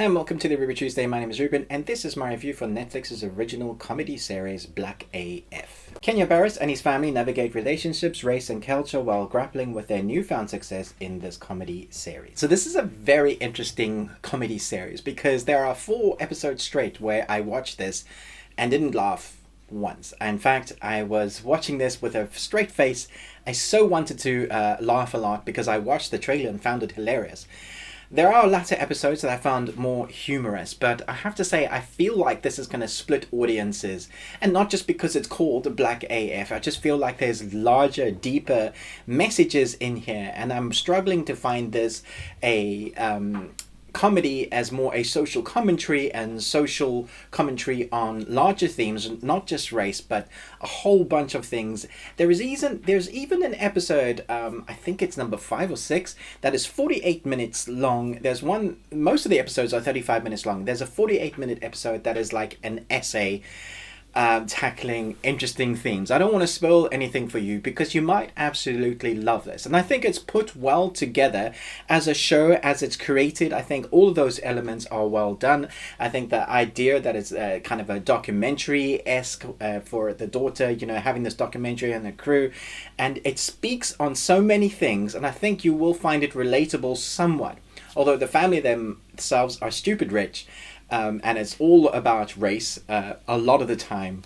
Hi and welcome to the Review Tuesday. My name is Ruben and this is my review for Netflix's original comedy series Black AF. Kenya Barris and his family navigate relationships, race and culture while grappling with their newfound success in this comedy series. So this is a very interesting comedy series because there are 4 episodes straight where I watched this and didn't laugh once. In fact, I was watching this with a straight face. I so wanted to laugh a lot because I watched the trailer and found it hilarious. There are latter episodes that I found more humorous, but I have to say I feel like this is going to split audiences, and not just because it's called Black AF. I just feel like there's larger, deeper messages in here, and I'm struggling to find this a comedy as more a social commentary and social commentary on larger themes, not just race, but a whole bunch of things. There's even an episode, I think it's number 5 or 6, that is 48 minutes long. There's one, most of the episodes are 35 minutes long. There's a 48-minute episode that is like an essay tackling interesting themes. I don't want to spoil anything for you because you might absolutely love this. And I think it's put well together as a show, as it's created. I think all of those elements are well done. I think the idea that it's kind of a documentary-esque for the daughter, you know, having this documentary and the crew, and it speaks on so many things, and I think you will find it relatable somewhat. Although the family themselves are stupid rich, and it's all about race a lot of the time.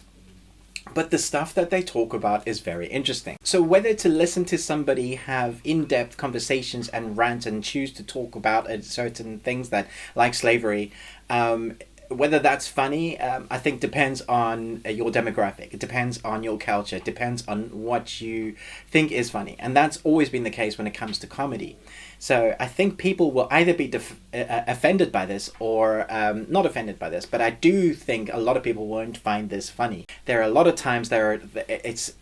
But the stuff that they talk about is very interesting. So whether to listen to somebody have in-depth conversations and rant and choose to talk about certain things that like slavery, whether that's funny, I think depends on your demographic. It depends on your culture. It depends on what you think is funny. And that's always been the case when it comes to comedy. So I think people will either be offended by this or not offended by this. But I do think a lot of people won't find this funny. There are a lot of times it's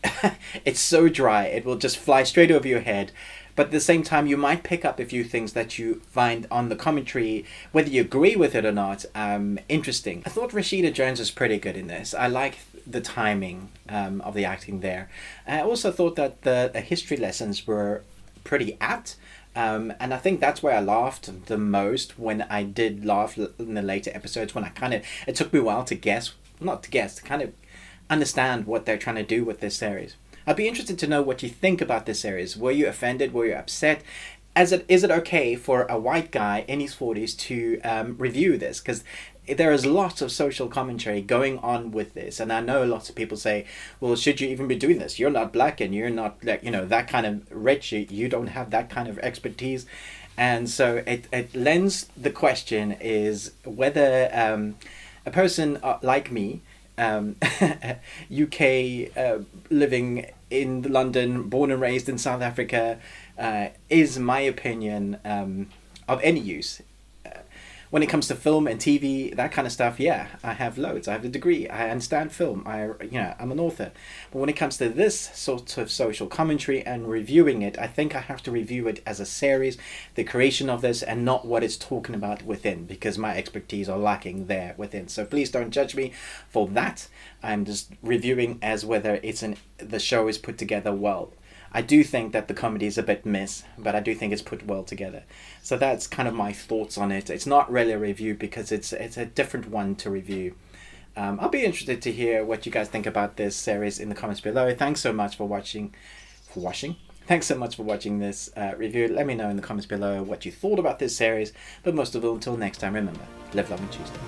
it's so dry. It will just fly straight over your head. But at the same time, you might pick up a few things that you find on the commentary, whether you agree with it or not, interesting. I thought Rashida Jones was pretty good in this. I like the timing of the acting there. I also thought that the history lessons were pretty apt. And I think that's where I laughed the most, when I did laugh in the later episodes, when it took me a while to to kind of understand what they're trying to do with this series. I'd be interested to know what you think about this series. Were you offended? Were you upset? Is it okay for a white guy in his 40s to review this? Because there is lots of social commentary going on with this, and I know lots of people say, well, should you even be doing this? You're not black and you're not, you know, that kind of rich. You don't have that kind of expertise. And so it lends the question is whether a person like me, UK living in London, born and raised in South Africa, is my opinion of any use. When it comes to film and TV, that kind of stuff, yeah, I have loads. I have a degree. I understand film. I'm an author. But when it comes to this sort of social commentary and reviewing it, I think I have to review it as a series, the creation of this, and not what it's talking about within, because my expertise are lacking there within. So please don't judge me for that. I'm just reviewing as whether the show is put together well. I do think that the comedy is a bit miss, but I do think it's put well together. So that's kind of my thoughts on it. It's not really a review because it's a different one to review. I'll be interested to hear what you guys think about this series in the comments below. Thanks so much for watching. Thanks so much for watching this review. Let me know in the comments below what you thought about this series. But most of all, until next time, remember, live, love, and Tuesday.